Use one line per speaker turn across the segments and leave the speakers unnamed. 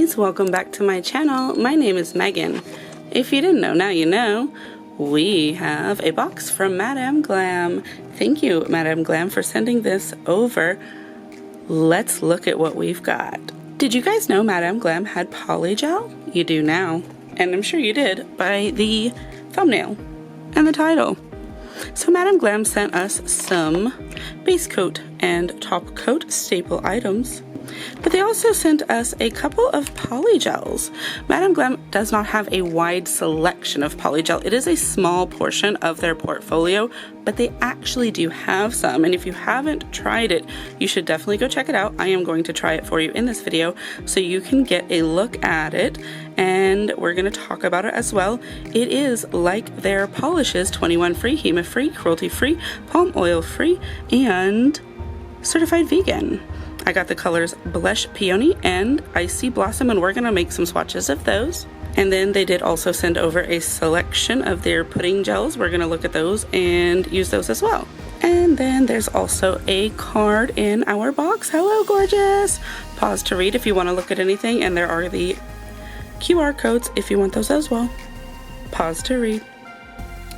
Peonies, welcome back to my channel. My name is Megan. If you didn't know, now you know. We have a box from Madam Glam. Thank you, Madam Glam, for sending this over. Let's look at what we've got. Did you guys know Madam Glam had PolyGel? You do now, and I'm sure you did by the thumbnail and the title. So Madam Glam sent us some base coat and top coat staple items, but they also sent us a couple of polygels. Madam Glam does not have a wide selection of polygel. It is a small portion of their portfolio, but they actually do have some, and if you haven't tried it, you should definitely go check it out. I am going to try it for you in this video so you can get a look at it, and we're going to talk about it as well. It is like their polishes, 21 free, HEMA free, cruelty free, palm oil free, and certified vegan. I got the colors Blush Peony and Icy Blossom, and we're going to make some swatches of those. And then they did also send over a selection of their pudding gels. We're going to look at those and use those as well. And then there's also a card in our box. Hello, gorgeous! Pause to read if you want to look at anything, and there are the QR codes if you want those as well. Pause to read.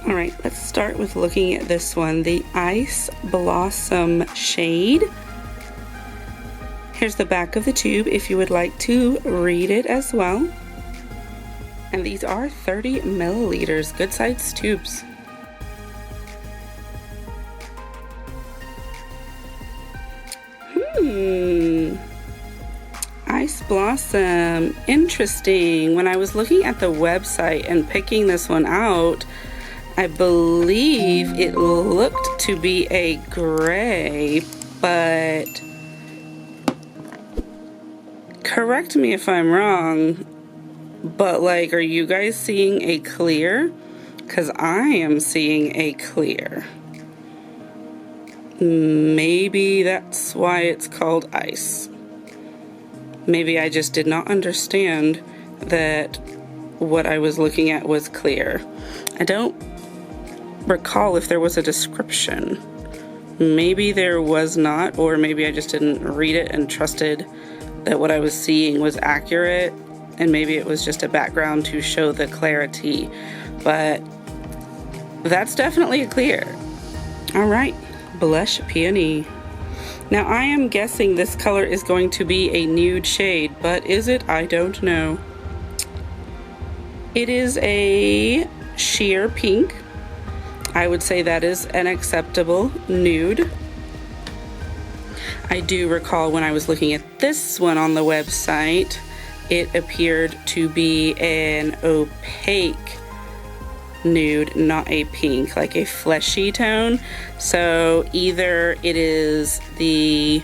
Alright, let's start with looking at this one, the Ice Blossom shade. Here's the back of the tube if you would like to read it as well. And these are 30 milliliters, good sized tubes. Ice Blossom, interesting. When I was looking at the website and picking this one out, I believe it looked to be a gray, but correct me if I'm wrong, but like, are you guys seeing a clear? Because I am seeing a clear. Maybe that's why it's called ice. Maybe I just did not understand that what I was looking at was clear. I don't recall if there was a description. Maybe there was not, or maybe I just didn't read it and trusted that what I was seeing was accurate, and maybe it was just a background to show the clarity, but that's definitely a clear. All right, Blush Peony. Now I am guessing this color is going to be a nude shade, but is it? I don't know. It is a sheer pink. I would say that is an acceptable nude. I do recall when I was looking at this one on the website, it appeared to be an opaque nude, not a pink, like a fleshy tone. So either it is the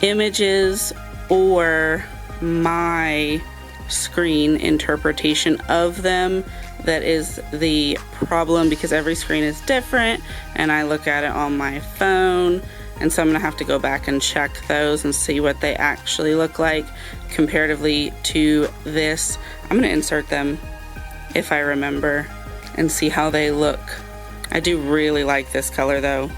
images or my screen interpretation of them that is the problem, because every screen is different and I look at it on my phone. And so I'm gonna have to go back and check those and see what they actually look like comparatively to this. I'm gonna insert them if I remember and see how they look. I do really like this color though.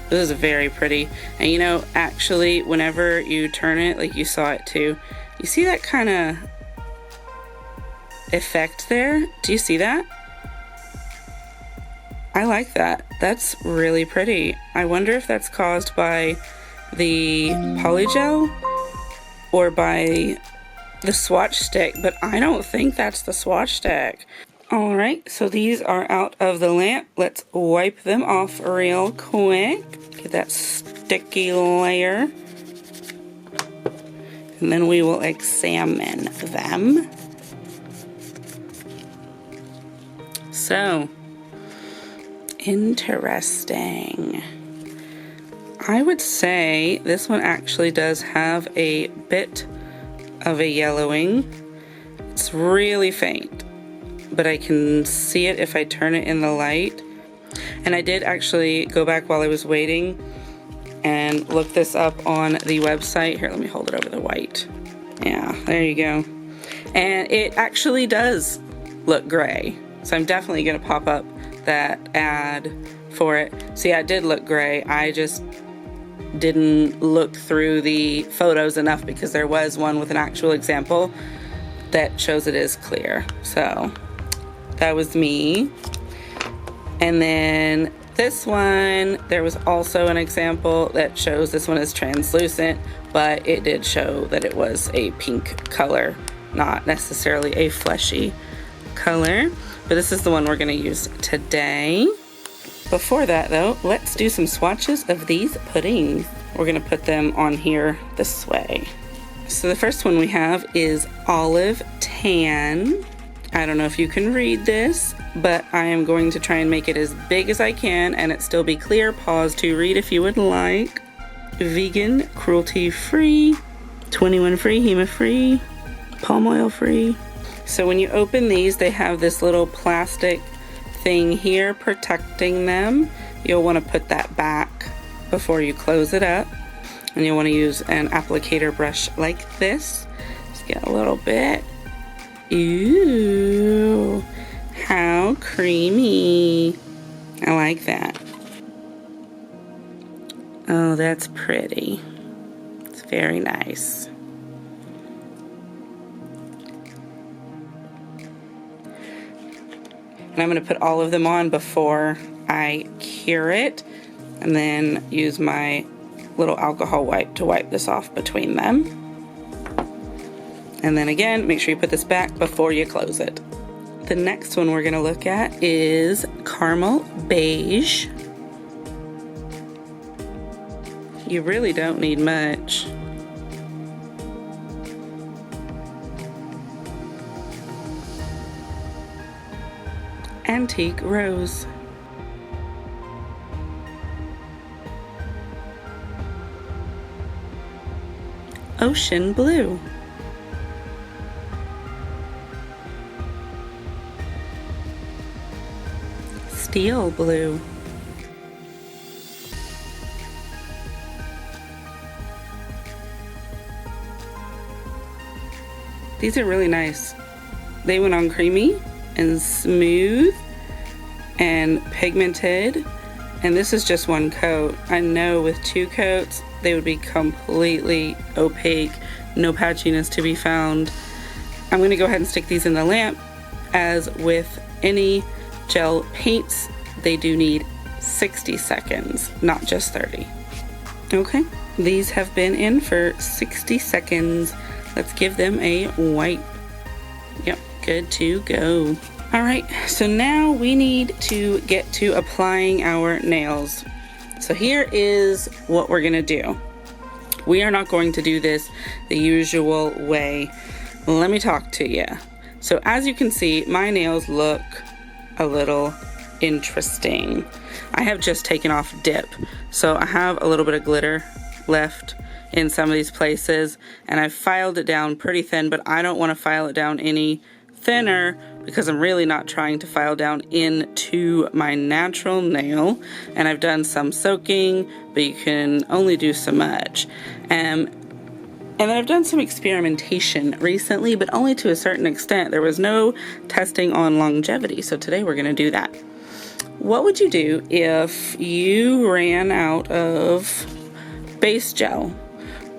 This is very pretty. And you know, actually, whenever you turn it, like you saw it too, you see that kind of effect there? Do you see that? I like that. That's really pretty. I wonder if that's caused by the polygel or by the swatch stick, but I don't think that's the swatch stick. All right, so these are out of the lamp. Let's wipe them off real quick. Get that sticky layer. And then we will examine them. So, interesting. I would say this one actually does have a bit of a yellowing. It's really faint, but I can see it if I turn it in the light. And I did actually go back while I was waiting and look this up on the website. Here, let me hold it over the white. Yeah, there you go. And it actually does look gray. So I'm definitely gonna pop up that ad for it. So yeah, it did look gray. I just didn't look through the photos enough, because there was one with an actual example that shows it is clear. So that was me. And then this one, there was also an example that shows this one is translucent, but it did show that it was a pink color, not necessarily a fleshy color. But this is the one we're going to use today. Before that though, let's do some swatches of these puddings. We're going to put them on here this way. So the first one we have is Olive Tan. I don't know if you can read this, but I am going to try and make it as big as I can and it still be clear. Pause to read if you would like. Vegan, cruelty free, 21 free, HEMA free, palm oil free. So when you open these, they have this little plastic thing here protecting them. You'll want to put that back before you close it up. And you'll want to use an applicator brush like this. Just get a little bit. Ooh, how creamy. I like that. Oh, that's pretty. It's very nice. And I'm going to put all of them on before I cure it, and then use my little alcohol wipe to wipe this off between them. And then again, make sure you put this back before you close it. The next one we're going to look at is Caramel Beige. You really don't need much. Antique Rose. Ocean Blue. Steel Blue. These are really nice. They went on creamy and smooth and pigmented, and this is just one coat. I know with 2 coats they would be completely opaque, no patchiness to be found. I'm going to go ahead and stick these in the lamp. As with any gel paints, they do need 60 seconds, not just 30. Okay, these have been in for 60 seconds. Let's give them a wipe. Yep, good to go. All right, so now we need to get to applying our nails. So here is what we're gonna do. We are not going to do this the usual way. Let me talk to you. So as you can see, my nails look a little interesting. I have just taken off dip, so I have a little bit of glitter left in some of these places, and I've filed it down pretty thin, but I don't want to file it down any thinner because I'm really not trying to file down into my natural nail. And I've done some soaking, but you can only do so much. And then I've done some experimentation recently, but only to a certain extent. There was no testing on longevity, so today we're going to do that. What would you do if you ran out of base gel?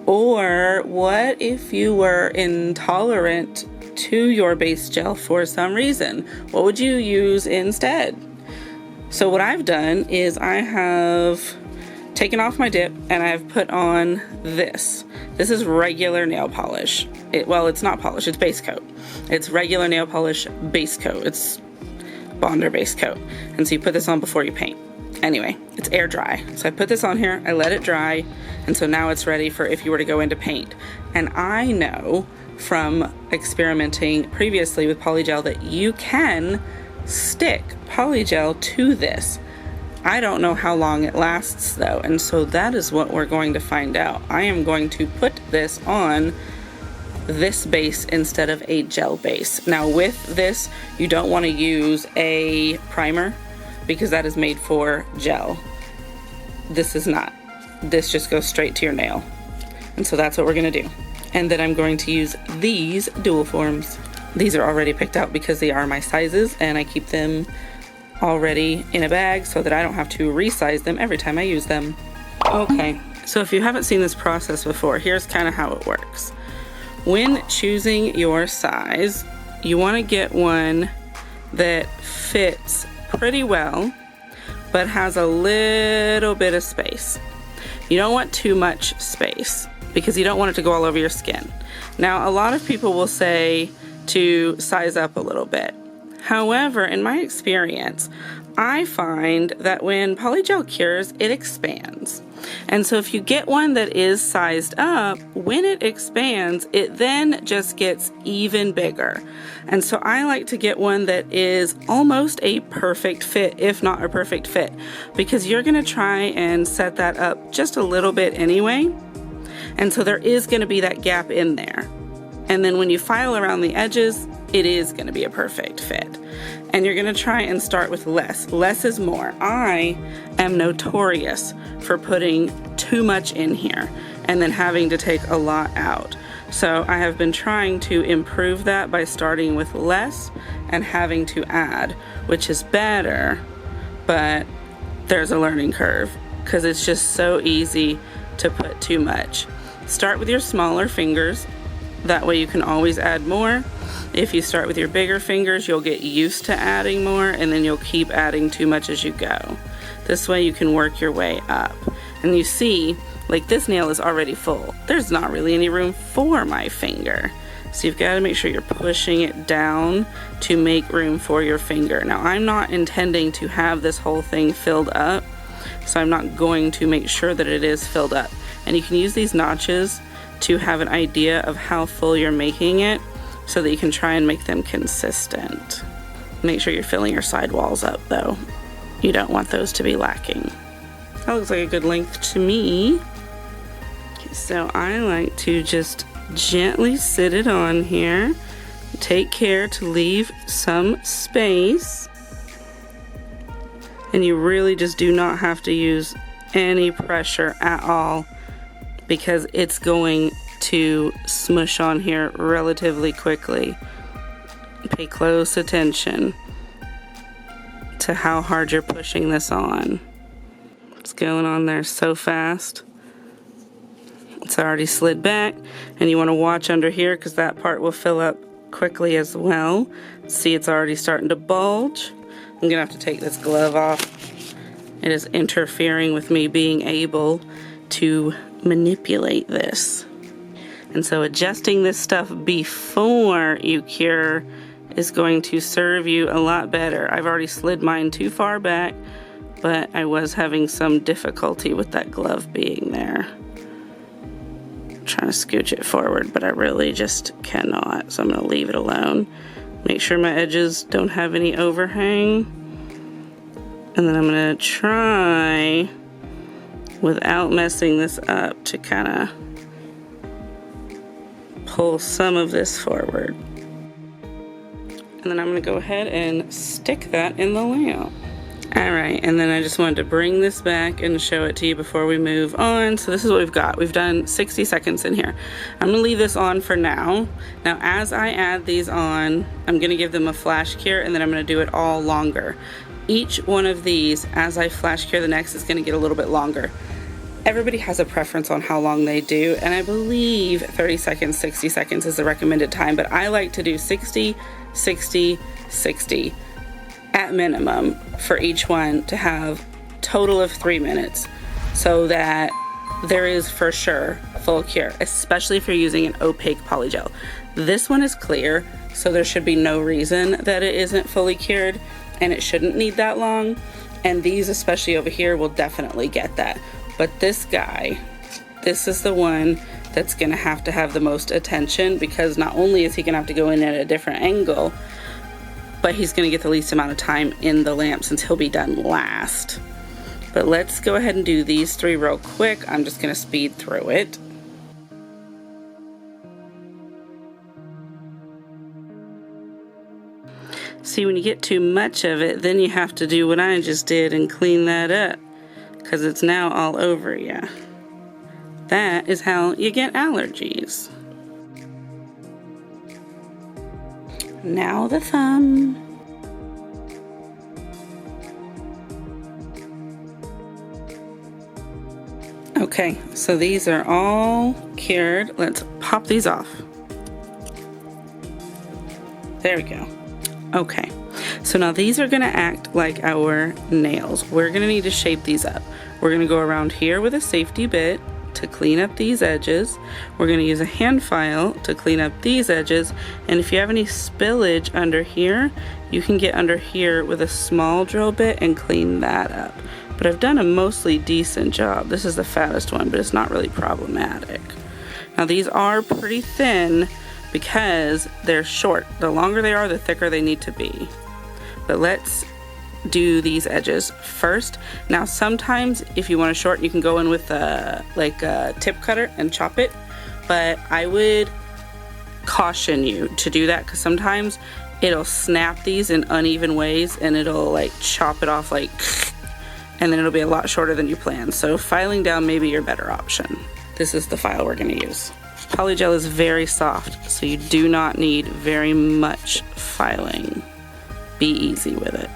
Or what if you were intolerant to your base gel for some reason? What would you use instead? So what I've done is I have taken off my dip and I've put on this. This is regular nail polish. Well, it's not polish, it's base coat. It's regular nail polish base coat. It's Bonder base coat. And so you put this on before you paint. Anyway, it's air dry. So I put this on here, I let it dry, and so now it's ready for if you were to go into paint. And I know from experimenting previously with PolyGel that you can stick PolyGel to this. I don't know how long it lasts though, and so that is what we're going to find out. I am going to put this on this base instead of a gel base. Now with this, you don't want to use a primer because that is made for gel. This is not. This just goes straight to your nail. And so that's what we're gonna do. And then I'm going to use these dual forms. These are already picked out because they are my sizes, and I keep them already in a bag so that I don't have to resize them every time I use them. Okay, So if you haven't seen this process before, here's kind of how it works. When choosing your size, you want to get one that fits pretty well, but has a little bit of space. You don't want too much space because you don't want it to go all over your skin. Now, a lot of people will say to size up a little bit. However, in my experience, I find that when polygel cures, it expands. And so if you get one that is sized up, when it expands, it then just gets even bigger. And so I like to get one that is almost a perfect fit, if not a perfect fit, because you're going to try and set that up just a little bit anyway. And so there is going to be that gap in there. And then when you file around the edges, it is going to be a perfect fit. And you're going to try and start with less. Less is more. I am notorious for putting too much in here and then having to take a lot out. So I have been trying to improve that by starting with less and having to add, which is better, but there's a learning curve because it's just so easy to put too much. Start with your smaller fingers. That way you can always add more. If you start with your bigger fingers, you'll get used to adding more, and then you'll keep adding too much as you go. This way you can work your way up. And you see, like this nail is already full. There's not really any room for my finger. So you've got to make sure you're pushing it down to make room for your finger. Now, I'm not intending to have this whole thing filled up, so I'm not going to make sure that it is filled up. And you can use these notches to have an idea of how full you're making it, so that you can try and make them consistent. Make sure you're filling your side walls up though. You don't want those to be lacking. That looks like a good length to me. Okay, so I like to just gently sit it on here. Take care to leave some space. And you really just do not have to use any pressure at all because it's going to smush on here relatively quickly. Pay close attention to how hard you're pushing this on. It's going on there so fast. It's already slid back, and you want to watch under here because that part will fill up quickly as well. See, it's already starting to bulge. I'm gonna have to take this glove off. It is interfering with me being able to manipulate this. And so adjusting this stuff before you cure is going to serve you a lot better. I've already slid mine too far back, but I was having some difficulty with that glove being there. I'm trying to scooch it forward, but I really just cannot. So I'm going to leave it alone. Make sure my edges don't have any overhang. And then I'm going to try, without messing this up, to kind of pull some of this forward. And then I'm going to go ahead and stick that in the lamp. Alright, and then I just wanted to bring this back and show it to you before we move on. So this is what we've got. We've done 60 seconds in here. I'm going to leave this on for now. Now as I add these on, I'm going to give them a flash cure, and then I'm going to do it all longer. Each one of these, as I flash cure the next, is going to get a little bit longer. Everybody has a preference on how long they do, and I believe 30 seconds, 60 seconds is the recommended time, but I like to do 60, 60, 60 at minimum for each one to have total of 3 minutes, so that there is for sure full cure, especially if you're using an opaque polygel. This one is clear, so there should be no reason that it isn't fully cured, and it shouldn't need that long, and these, especially over here, will definitely get that. But this guy, this is the one that's going to have the most attention, because not only is he going to have to go in at a different angle, but he's going to get the least amount of time in the lamp since he'll be done last. But let's go ahead and do these three real quick. I'm just going to speed through it. See, when you get too much of it, then you have to do what I just did and clean that up, because it's now all over you. That is how you get allergies. Now the thumb. Okay, so these are all cured. Let's pop these off. There we go. Okay, so now these are gonna act like our nails. We're gonna need to shape these up. We're gonna go around here with a safety bit to clean up these edges. We're gonna use a hand file to clean up these edges. And if you have any spillage under here, you can get under here with a small drill bit and clean that up. But I've done a mostly decent job. This is the fattest one, but it's not really problematic. Now these are pretty thin because they're short. The longer they are, the thicker they need to be. But let's do these edges first. Now sometimes if you want to shorten, you can go in with a tip cutter and chop it, but I would caution you to do that because sometimes it'll snap these in uneven ways and it'll like chop it off like and then it'll be a lot shorter than you planned. So filing down may be your better option. This is the file we're going to use. PolyGel is very soft, so you do not need very much filing. Be easy with it.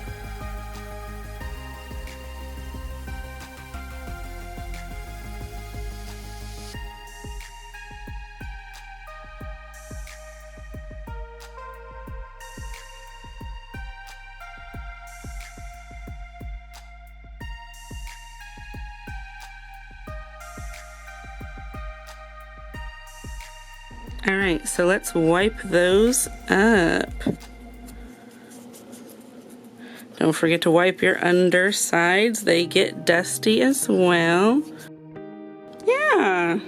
Alright, so let's wipe those up. Don't forget to wipe your undersides. They get dusty as well. Yeah,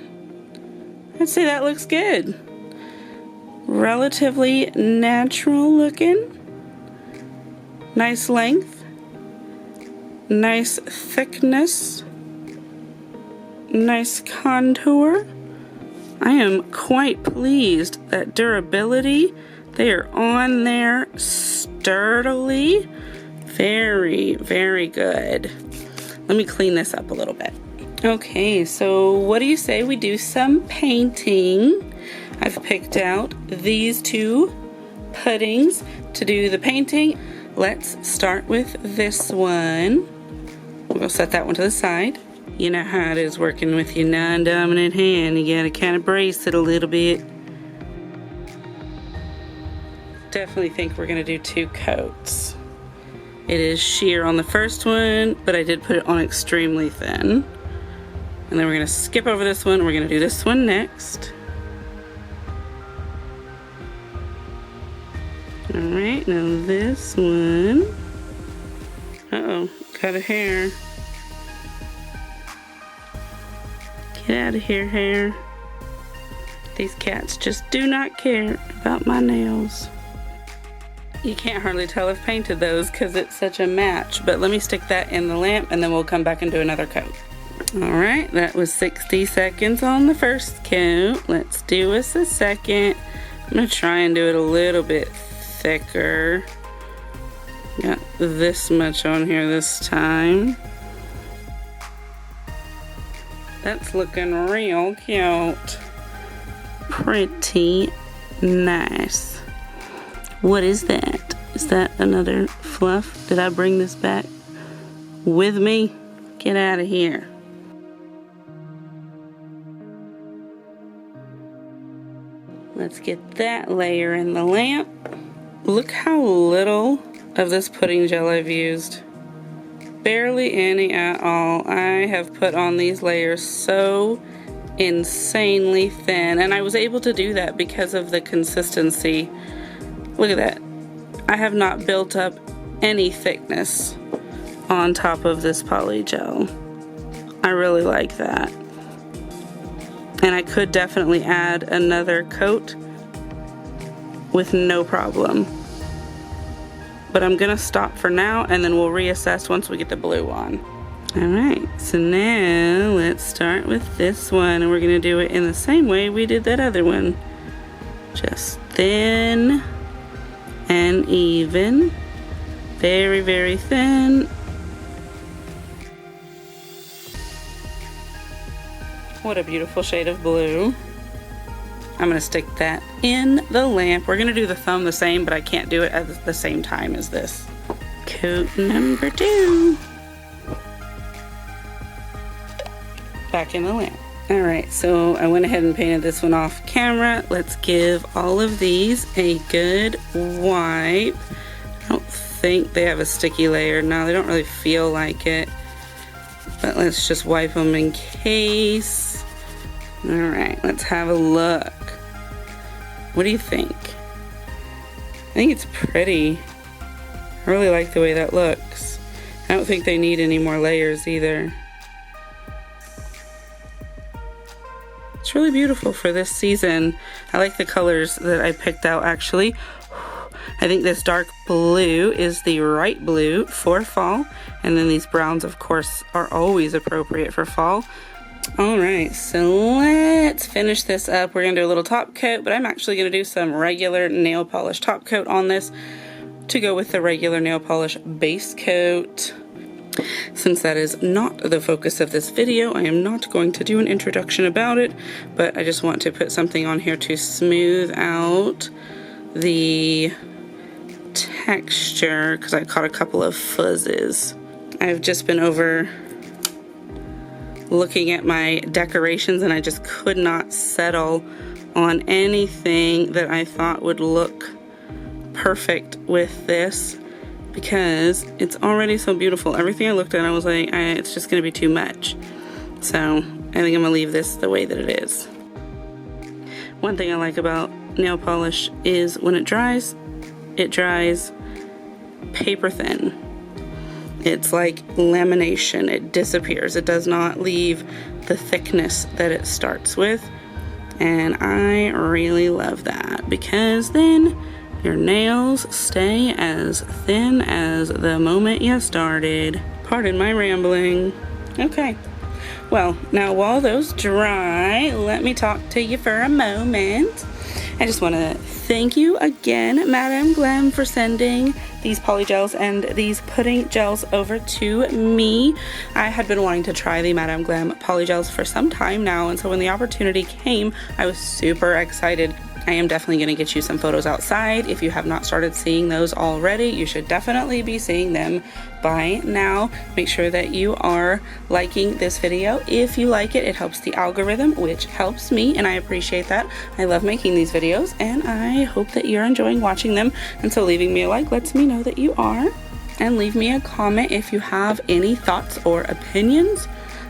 I'd say that looks good. Relatively natural looking. Nice length. Nice thickness. Nice contour. I am quite pleased that durability, they are on there sturdily. Very, very good. Let me clean this up a little bit. Okay, so what do you say we do some painting? I've picked out these two puddings to do the painting. Let's start with this one. We'll set that one to the side. You know how it is working with your non-dominant hand. You gotta kind of brace it a little bit. Definitely think we're gonna do 2 coats. It is sheer on the first one, but I did put it on extremely thin. And then we're gonna skip over this one. We're gonna do this one next. All right, now this one. Uh-oh, cut a hair. Get out of here, hair. These cats just do not care about my nails. You can't hardly tell I've painted those because it's such a match, but let me stick that in the lamp and then we'll come back and do another coat. Alright, that was 60 seconds on the first coat. Let's do us a second. I'm going to try and do it a little bit thicker. Got this much on here this time. That's looking real cute. Pretty nice. What is that? Is that another fluff? Did I bring this back with me? Get out of here. Let's get that layer in the lamp. Look how little of this pudding gel I've used. Barely any at all. I have put on these layers so insanely thin, and I was able to do that because of the consistency. Look at that. I have not built up any thickness on top of this PolyGel. I really like that. And I could definitely add another coat with no problem. But I'm gonna stop for now and then we'll reassess once we get the blue on. Alright, so now let's start with this one and we're gonna do it in the same way we did that other one. Just thin and even. Very, very thin. What a beautiful shade of blue. I'm gonna stick that in the lamp. We're gonna do the thumb the same, but I can't do it at the same time as this. Coat number 2. back in the lamp. Alright, so I went ahead and painted this one off camera. Let's give all of these a good wipe. I don't think they have a sticky layer. No, they don't really feel like it. But let's just wipe them in case. Alright, let's have a look. What do you think? I think it's pretty. I really like the way that looks. I don't think they need any more layers either. It's really beautiful for this season. I like the colors that I picked out actually. I think this dark blue is the right blue for fall. And then these browns, of course, are always appropriate for fall. Alright, so let's finish this up. We're going to do a little top coat, but I'm actually going to do some regular nail polish top coat on this to go with the regular nail polish base coat. Since that is not the focus of this video, I am not going to do an introduction about it, but I just want to put something on here to smooth out the texture because I caught a couple of fuzzes. I've just been over looking at my decorations and I just could not settle on anything that I thought would look perfect with this because it's already so beautiful. Everything I looked at, I was like, it's just gonna be too much. So I think I'm gonna leave this the way that it is. One thing I like about nail polish is when it dries paper thin. It's like lamination. It disappears. It does not leave the thickness that it starts with. And I really love that because then your nails stay as thin as the moment you started. Pardon my rambling. Okay. Well, now while those dry, let me talk to you for a moment. I just want to thank you again, Madam Glam, for sending these PolyGels and these pudding gels over to me. I had been wanting to try the Madam Glam PolyGels for some time now, and so when the opportunity came, I was super excited. I am definitely going to get you some photos outside. If you have not started seeing those already, you should definitely be seeing them by now. Make sure that you are liking this video. If you like it, it helps the algorithm, which helps me, and I appreciate that. I love making these videos, and I hope that you're enjoying watching them. And so leaving me a like lets me know that you are. And leave me a comment if you have any thoughts or opinions.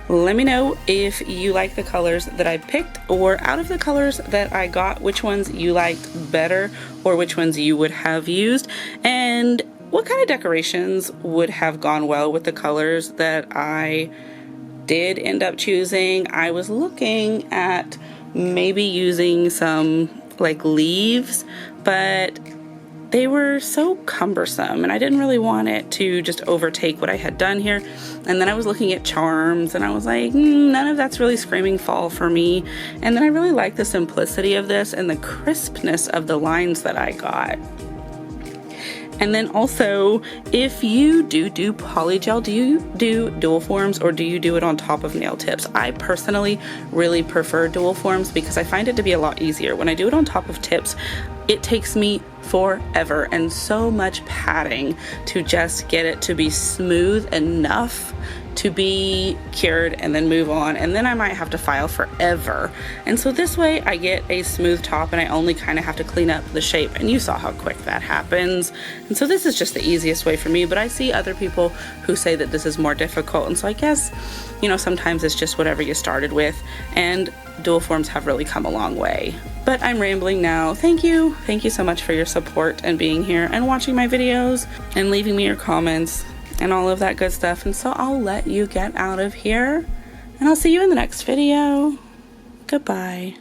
Let me know if you like the colors that I picked, or out of the colors that I got, which ones you liked better or which ones you would have used, and what kind of decorations would have gone well with the colors that I did end up choosing. I was looking at maybe using some like leaves, but they were so cumbersome and I didn't really want it to just overtake what I had done here. And then I was looking at charms and I was like, none of that's really screaming fall for me. And then I really like the simplicity of this and the crispness of the lines that I got. And then also, if you do polygel, do you do dual forms or do you do it on top of nail tips? I personally really prefer dual forms because I find it to be a lot easier. When I do it on top of tips, it takes me forever and so much padding to just get it to be smooth enough to be cured and then move on, and then I might have to file forever. And so this way I get a smooth top and I only kind of have to clean up the shape, and you saw how quick that happens. And so this is just the easiest way for me, but I see other people who say that this is more difficult, and so I guess, you know, sometimes it's just whatever you started with, and dual forms have really come a long way. But I'm rambling now. Thank you so much for your support and being here and watching my videos and leaving me your comments and all of that good stuff. And so I'll let you get out of here, and I'll see you in the next video. Goodbye.